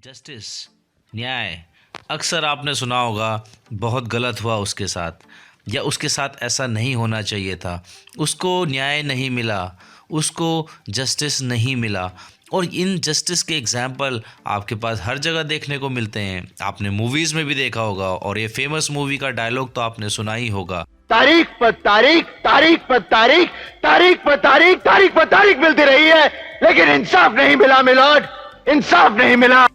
Justice, न्याय। अक्सर आपने सुना होगा बहुत गलत हुआ उसके साथ, या उसके साथ ऐसा नहीं होना चाहिए था, उसको न्याय नहीं मिला, उसको जस्टिस नहीं मिला। और इन जस्टिस के एग्जाम्पल आपके पास हर जगह देखने को मिलते हैं। आपने मूवीज़ में भी देखा होगा, और ये फेमस मूवी का डायलॉग तो आपने सुना ही होगा। तारीख पर तारीख, तारीख पर तारीख, तारीख पर तारीख, तारीख पर तारीख मिलती रही है, लेकिन इंसाफ नहीं मिला मिलोड, इंसाफ नहीं मिला।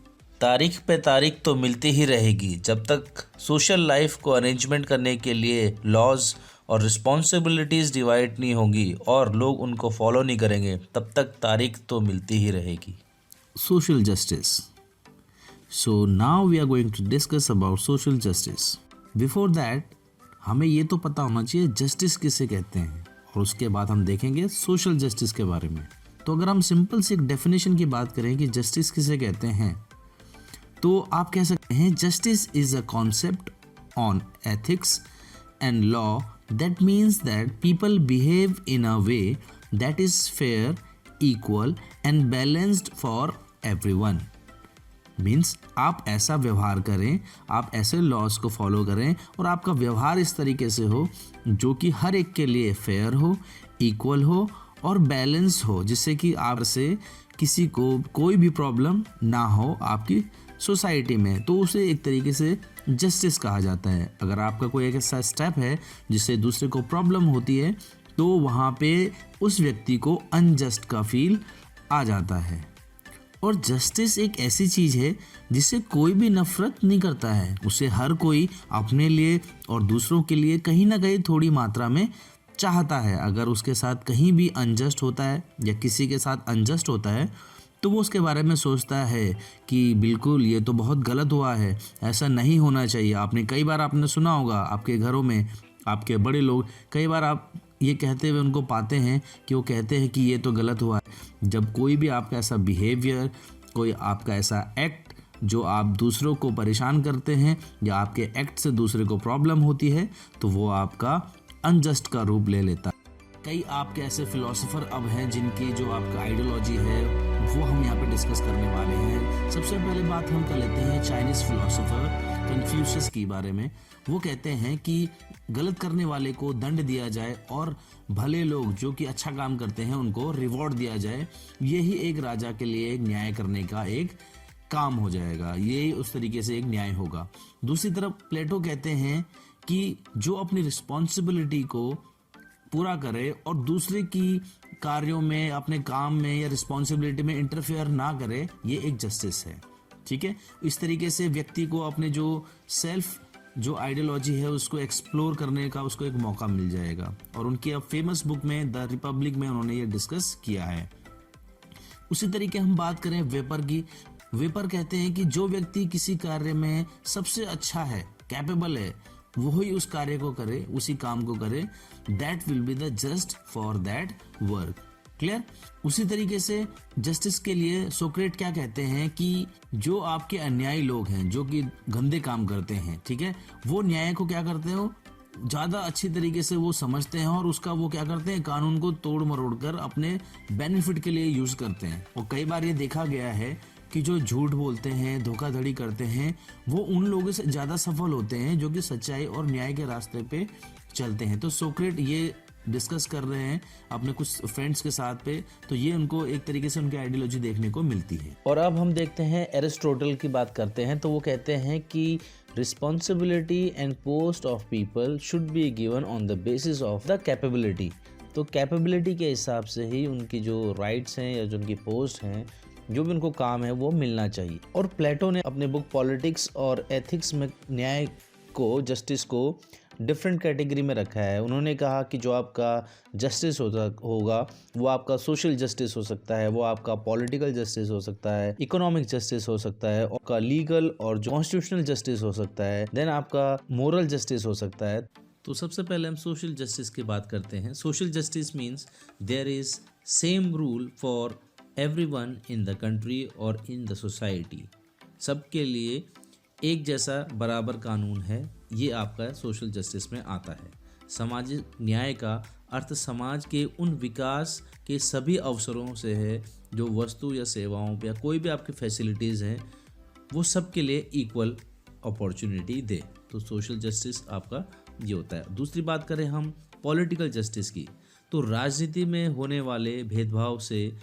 तारीख पे तारीख तो मिलती ही रहेगी जब तक सोशल लाइफ को अरेंजमेंट करने के लिए लॉज और रिस्पॉन्सिबिलिटीज़ डिवाइड नहीं होगी और लोग उनको फॉलो नहीं करेंगे, तब तक तारीख तो मिलती ही रहेगी। Social justice. So now we are going to discuss about social justice. Before that, हमें ये तो पता होना चाहिए जस्टिस किसे कहते हैं, और उसके बाद हम देखेंगे सोशल जस्टिस के बारे में। तो अगर हम सिंपल से एक डेफिनेशन की बात करें कि जस्टिस किसे कहते हैं, तो आप कह सकते हैं justice is a concept on ethics and law that means that people behave in a way that is fair, equal and balanced for everyone. Means आप ऐसा व्यवहार करें, आप ऐसे लॉज को फॉलो करें और आपका व्यवहार इस तरीके से हो जो कि हर एक के लिए फेयर हो, इक्वल हो और बैलेंस हो, जिससे कि आप से किसी को कोई भी प्रॉब्लम ना हो आपकी सोसाइटी में। तो उसे एक तरीके से जस्टिस कहा जाता है। अगर आपका कोई एक ऐसा स्टेप है जिससे दूसरे को प्रॉब्लम होती है, तो वहाँ पे उस व्यक्ति को अनजस्ट का फील आ जाता है। और जस्टिस एक ऐसी चीज़ है जिससे कोई भी नफरत नहीं करता है, उसे हर कोई अपने लिए और दूसरों के लिए कहीं ना कहीं थोड़ी मात्रा में चाहता है। अगर उसके साथ कहीं भी अनजस्ट होता है या किसी के साथ अनजस्ट होता है, तो वो उसके बारे में सोचता है कि बिल्कुल ये तो बहुत गलत हुआ है, ऐसा नहीं होना चाहिए। कई बार आपने सुना होगा, आपके घरों में आपके बड़े लोग कई बार आप ये कहते हुए उनको पाते हैं कि वो कहते हैं कि ये तो गलत हुआ है। जब कोई भी आपका ऐसा बिहेवियर, कोई आपका ऐसा एक्ट जो आप दूसरों को परेशान करते हैं या आपके एक्ट से दूसरे को प्रॉब्लम होती है, तो वो आपका अनजस्ट का रूप ले लेता है। कई आपके ऐसे फिलोसोफर अब हैं जिनकी जो आपका आइडियोलॉजी है वो हम यहाँ पे डिस्कस करने वाले हैं। सबसे पहले बात हम कर लेते हैं चाइनीज़ फिलोसोफर कन्फ्यूशियस के बारे में। वो कहते हैं कि गलत करने वाले को दंड दिया जाए और भले लोग जो कि अच्छा काम करते हैं उनको रिवॉर्ड दिया जाए। यही एक राजा के लिए एक न्याय करने का एक काम हो जाएगा, यही उस तरीके से एक न्याय होगा। दूसरी तरफ प्लेटो कहते हैं कि जो अपनी रिस्पॉन्सिबिलिटी को पूरा करे और दूसरे की कार्यों में, अपने काम में या रिस्पॉन्सिबिलिटी में इंटरफेयर ना करे, ये एक जस्टिस है। ठीक है, इस तरीके से व्यक्ति को अपने जो सेल्फ जो आइडियोलॉजी है उसको एक्सप्लोर करने का उसको एक मौका मिल जाएगा। और उनकी अब फेमस बुक में द रिपब्लिक में उन्होंने ये डिस्कस किया है। उसी तरीके हम बात करें वेपर की। वेपर कहते हैं कि जो व्यक्ति किसी कार्य में सबसे अच्छा है, कैपेबल है, वो ही उस कार्य को करे, उसी काम को करे, that will be the just for that work. Clear. उसी तरीके से जस्टिस के लिए सोक्रेट क्या कहते हैं कि जो आपके अन्यायी लोग हैं, जो कि गंदे काम करते हैं, ठीक है, वो न्याय को क्या करते हो, ज़्यादा अच्छी तरीके से वो समझते हैं और उसका वो क्या करते हैं, कानून को तोड़ मरोड़ कर अपने बेनिफिट के लिए यूज़ करते हैं। और कई बार ये देखा गया है कि जो झूठ बोलते हैं, धोखाधड़ी करते हैं, वो उन लोगों से ज़्यादा सफल होते हैं जो कि सच्चाई और न्याय के रास्ते पे चलते हैं। तो सोक्रेट ये डिस्कस कर रहे हैं अपने कुछ फ्रेंड्स के साथ पे, तो ये उनको एक तरीके से उनकी आइडियोलॉजी देखने को मिलती है। और अब हम देखते हैं एरिस्टोटल की बात करते हैं। तो वो कहते हैं कि responsibility and post of people should be given on the basis of the capability. तो कैपेबिलिटी के हिसाब से ही उनकी जो राइट्स हैं या जो उनकी पोस्ट हैं, जो भी उनको काम है, वो मिलना चाहिए। और प्लेटो ने अपने बुक पॉलिटिक्स और एथिक्स में न्याय को, जस्टिस को डिफरेंट कैटेगरी में रखा है। उन्होंने कहा कि जो आपका जस्टिस होगा वो आपका सोशल जस्टिस हो सकता है, वो आपका पॉलिटिकल जस्टिस हो सकता है, इकोनॉमिक जस्टिस हो सकता है, आपका लीगल और जो कॉन्स्टिट्यूशनल जस्टिस हो सकता है, देन आपका मोरल जस्टिस हो सकता है। तो सबसे पहले हम सोशल जस्टिस की बात करते हैं। Social justice means there is same rule for everyone in the country और इन द सोसाइटी। सबके लिए एक जैसा बराबर कानून है, ये आपका सोशल जस्टिस में आता है। सामाजिक न्याय का अर्थ समाज के उन विकास के सभी अवसरों से है जो वस्तु या सेवाओं या कोई भी आपकी फैसिलिटीज़ हैं वो सबके लिए इक्वल अपॉर्चुनिटी दे। तो सोशल जस्टिस आपका ये होता है। दूसरी बात करें हम पॉलिटिकल जस्टिस की, तो राजनीति में होने वाले भेदभाव से,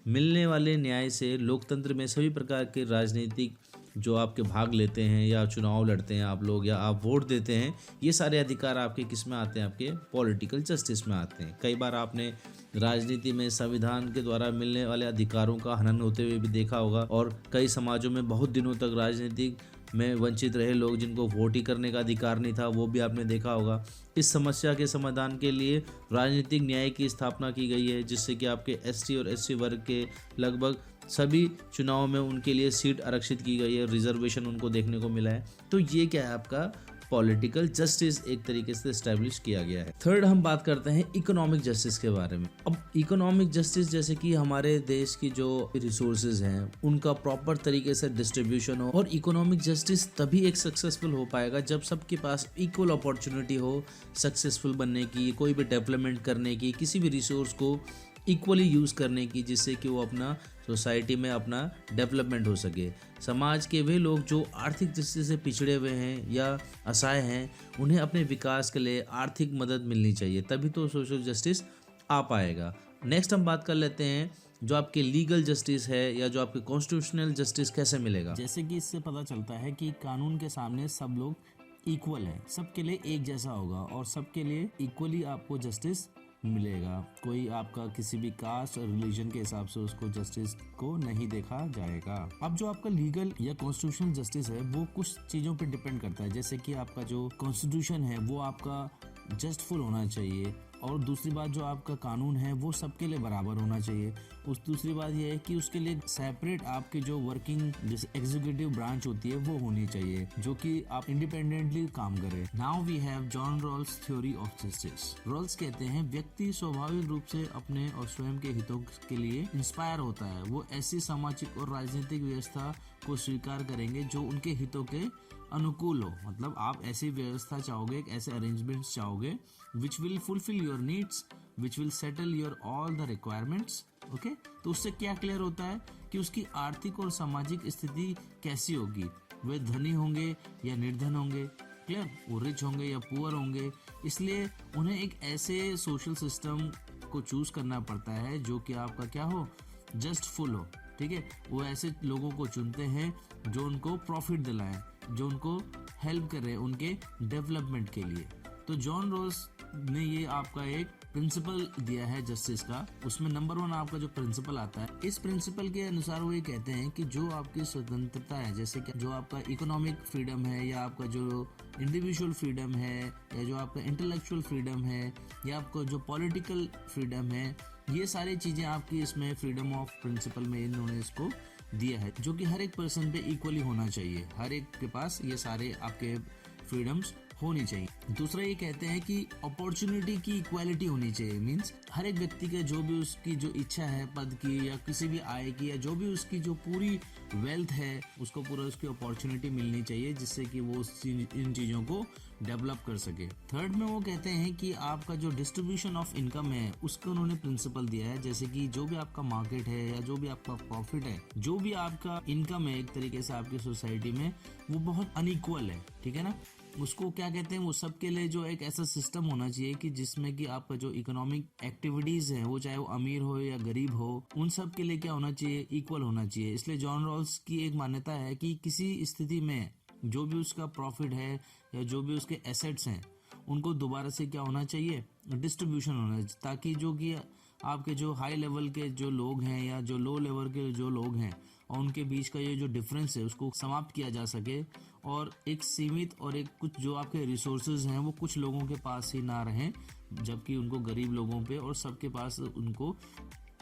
मिलने वाले न्याय से, लोकतंत्र में सभी प्रकार के राजनीतिक जो आपके भाग लेते हैं या चुनाव लड़ते हैं आप लोग या आप वोट देते हैं, ये सारे अधिकार आपके किस में आते हैं? आपके पॉलिटिकल जस्टिस में आते हैं। कई बार आपने राजनीति में संविधान के द्वारा मिलने वाले अधिकारों का हनन होते हुए भी देखा होगा, और कई समाजों में बहुत दिनों तक राजनीतिक में वंचित रहे लोग जिनको वोट ही करने का अधिकार नहीं था, वो भी आपने देखा होगा। इस समस्या के समाधान के लिए राजनीतिक न्याय की स्थापना की गई है, जिससे कि आपके एसटी और एससी वर्ग के लगभग सभी चुनाव में उनके लिए सीट आरक्षित की गई है, रिजर्वेशन उनको देखने को मिला है। तो ये क्या है? आपका पॉलिटिकल जस्टिस एक तरीके से एस्टेब्लिश किया गया है। थर्ड हम बात करते हैं इकोनॉमिक जस्टिस के बारे में। अब इकोनॉमिक जस्टिस जैसे कि हमारे देश की जो रिसोर्सेज हैं उनका प्रॉपर तरीके से डिस्ट्रीब्यूशन हो, और इकोनॉमिक जस्टिस तभी एक सक्सेसफुल हो पाएगा जब सबके पास इक्वल अपॉर्चुनिटी हो सक्सेसफुल बनने की, कोई भी डेवलपमेंट करने की, किसी भी रिसोर्स को इक्वली यूज़ करने की, जिससे कि वो अपना सोसाइटी में अपना डेवलपमेंट हो सके। समाज के वे लोग जो आर्थिक दृष्टि से पिछड़े हुए हैं या असहाय हैं, उन्हें अपने विकास के लिए आर्थिक मदद मिलनी चाहिए, तभी तो सोशल जस्टिस आ पाएगा। नेक्स्ट हम बात कर लेते हैं जो आपके लीगल जस्टिस है या जो आपके कॉन्स्टिट्यूशनल जस्टिस कैसे मिलेगा। जैसे कि इससे पता चलता है कि कानून के सामने सब लोग इक्वल है, सबके लिए एक जैसा होगा और सबके लिए इक्वली आपको जस्टिस मिलेगा। कोई आपका किसी भी कास्ट और रिलीजन के हिसाब से उसको जस्टिस को नहीं देखा जाएगा। अब जो आपका लीगल या कॉन्स्टिट्यूशनल जस्टिस है वो कुछ चीज़ों पे डिपेंड करता है, जैसे कि आपका जो कॉन्स्टिट्यूशन है वो आपका जस्टफुल होना चाहिए, और दूसरी बात जो आपका कानून है वो सबके लिए बराबर होना चाहिए। उस दूसरी बात ये है कि उसके लिए सेपरेट आपकी जो वर्किंग जैसे एग्जीक्यूटिव ब्रांच होती है वो होनी चाहिए, जो कि आप इंडिपेंडेंटली काम करे। Now we have John Rawls theory of justice. Rawls कहते हैं व्यक्ति स्वाभाविक रूप से अपने और स्वयं के हितों के लिए इंस्पायर होता है। वो ऐसी सामाजिक और राजनीतिक व्यवस्था को स्वीकार करेंगे जो उनके हितों के अनुकूल हो। मतलब आप ऐसी व्यवस्था चाहोगे, एक ऐसे अरेंजमेंट्स चाहोगे which will fulfil your needs, which will settle your all the requirements. Okay, तो उससे क्या क्लियर होता है कि उसकी आर्थिक और सामाजिक स्थिति कैसी होगी, वे धनी होंगे या निर्धन होंगे, क्लियर, वो रिच होंगे या पुअर होंगे। इसलिए उन्हें एक ऐसे सोशल सिस्टम को चूज करना पड़ता है जो कि आपका क्या हो, जस्टफुल हो। ठीक है, वो ऐसे लोगों को चुनते हैं जो उनको प्रॉफिट दिलाएं, जो उनको हेल्प कर रहे हैं उनके डेवलपमेंट के लिए। तो जॉन रॉल्स ने ये आपका एक प्रिंसिपल दिया है जस्टिस का। उसमें नंबर 1 आपका जो प्रिंसिपल आता है, इस प्रिंसिपल के अनुसार वो ये कहते हैं कि जो आपकी स्वतंत्रता है, जैसे कि जो आपका इकोनॉमिक फ्रीडम है या आपका जो इंडिविजुअल फ्रीडम है या जो आपका इंटेलेक्चुअल फ्रीडम है या आपका जो पॉलिटिकल फ्रीडम है, ये सारी चीजें आपकी इसमें फ्रीडम ऑफ प्रिंसिपल में इन्होंने इसको दिया है, जो कि हर एक पर्सन पे इक्वली होना चाहिए। हर एक के पास ये सारे आपके फ्रीडम्स होनी चाहिए। दूसरा ये कहते हैं कि अपॉर्चुनिटी की इक्वालिटी होनी चाहिए। मींस हर एक व्यक्ति के जो भी उसकी जो इच्छा है पद की या किसी भी आय की या जो भी उसकी जो पूरी वेल्थ है उसको पूरा उसकी अपॉर्चुनिटी मिलनी चाहिए, जिससे कि वो इन चीज़ों को डेवलप कर सके। थर्ड में वो कहते हैं कि आपका जो डिस्ट्रीब्यूशन ऑफ इनकम है उसका उन्होंने प्रिंसिपल दिया है, जैसे कि जो भी आपका मार्केट है या जो भी आपका प्रॉफिट है, जो भी आपका इनकम है एक तरीके से आपकी सोसाइटी में, वो बहुत अनइक्वल है। ठीक है ना, उसको क्या कहते हैं, वो सबके लिए जो एक ऐसा सिस्टम होना चाहिए कि जिसमें कि आपका जो इकोनॉमिक एक्टिविटीज है वो चाहे वो अमीर हो या गरीब हो, उन सब के लिए क्या होना चाहिए, इक्वल होना चाहिए। इसलिए जॉन रॉल्स की एक मान्यता है कि किसी स्थिति में जो भी उसका प्रॉफिट है या जो भी उसके एसेट्स हैं उनको दोबारा से क्या होना चाहिए, डिस्ट्रीब्यूशन होना चाहिए, ताकि जो कि आपके जो हाई लेवल के जो लोग हैं या जो लो लेवल के जो लोग हैं और उनके बीच का ये जो डिफरेंस है उसको समाप्त किया जा सके, और एक सीमित और एक कुछ जो आपके रिसोर्सेज हैं वो कुछ लोगों के पास ही ना रहें, जबकि उनको गरीब लोगों पे और सबके पास उनको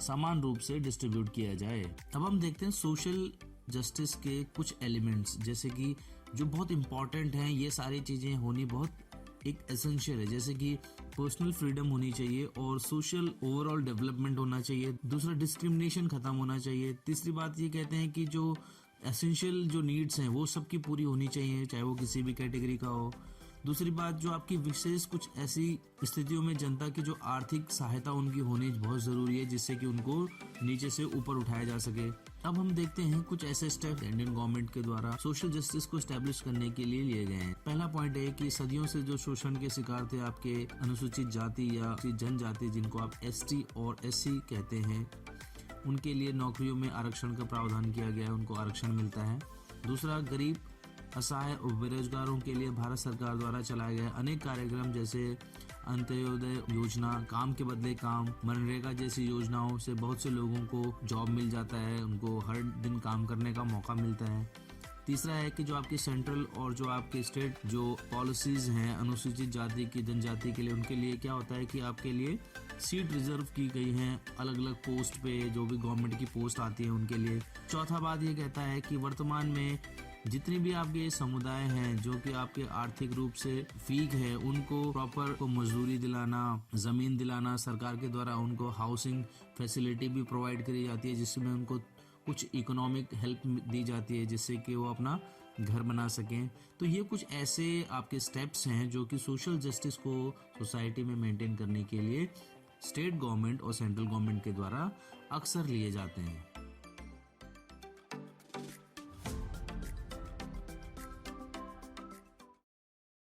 समान रूप से डिस्ट्रीब्यूट किया जाए। अब हम देखते हैं सोशल जस्टिस के कुछ एलिमेंट्स, जैसे कि जो बहुत इंपॉर्टेंट हैं, ये सारी चीज़ें होनी बहुत एक एसेंशियल है, जैसे कि पर्सनल फ्रीडम होनी चाहिए और सोशल ओवरऑल डेवलपमेंट होना चाहिए। दूसरा, डिस्क्रिमिनेशन खत्म होना चाहिए। तीसरी बात ये कहते हैं कि जो एसेंशियल जो नीड्स हैं वो सबकी पूरी होनी चाहिए, चाहे वो किसी भी कैटेगरी का हो। दूसरी बात, जो आपकी विशेष कुछ ऐसी स्थितियों में जनता की जो आर्थिक सहायता उनकी होनी बहुत जरूरी है, जिससे कि उनको नीचे से ऊपर उठाया जा सके। अब हम देखते हैं कुछ ऐसे स्टेप इंडियन गवर्नमेंट के द्वारा सोशल जस्टिस को एस्टेब्लिश करने के लिए लिए गए हैं। पहला पॉइंट है कि सदियों से जो शोषण के शिकार थे आपके अनुसूचित जाति या जनजाति, जिनको आप ST और SC कहते हैं, उनके लिए नौकरियों में आरक्षण का प्रावधान किया गया है, उनको आरक्षण मिलता है। दूसरा, गरीब, असहाय और बेरोजगारों के लिए भारत सरकार द्वारा चलाए गए अनेक कार्यक्रम जैसे अंत्योदय योजना, काम के बदले काम, मनरेगा जैसी योजनाओं से बहुत से लोगों को जॉब मिल जाता है, उनको हर दिन काम करने का मौका मिलता है। तीसरा है कि जो आपकी सेंट्रल और जो आपके स्टेट जो पॉलिसीज हैं अनुसूचित जाति की जनजाति के लिए, उनके लिए क्या होता है कि आपके लिए सीट रिजर्व की गई हैं अलग अलग पोस्ट पे, जो भी गवर्नमेंट की पोस्ट आती है उनके लिए। चौथा बात ये कहता है कि वर्तमान में जितने भी आपके समुदाय हैं जो कि आपके आर्थिक रूप से वीक है, उनको प्रॉपर को मजदूरी दिलाना, जमीन दिलाना, सरकार के द्वारा उनको हाउसिंग फैसिलिटी भी प्रोवाइड करी जाती है, जिसमें उनको कुछ इकोनॉमिक हेल्प दी जाती है जिससे कि वो अपना घर बना सकें। तो ये कुछ ऐसे आपके स्टेप्स हैं जो कि सोशल जस्टिस को सोसाइटी में मेंटेन करने के लिए स्टेट गवर्नमेंट और सेंट्रल गवर्नमेंट के द्वारा अक्सर लिए जाते हैं।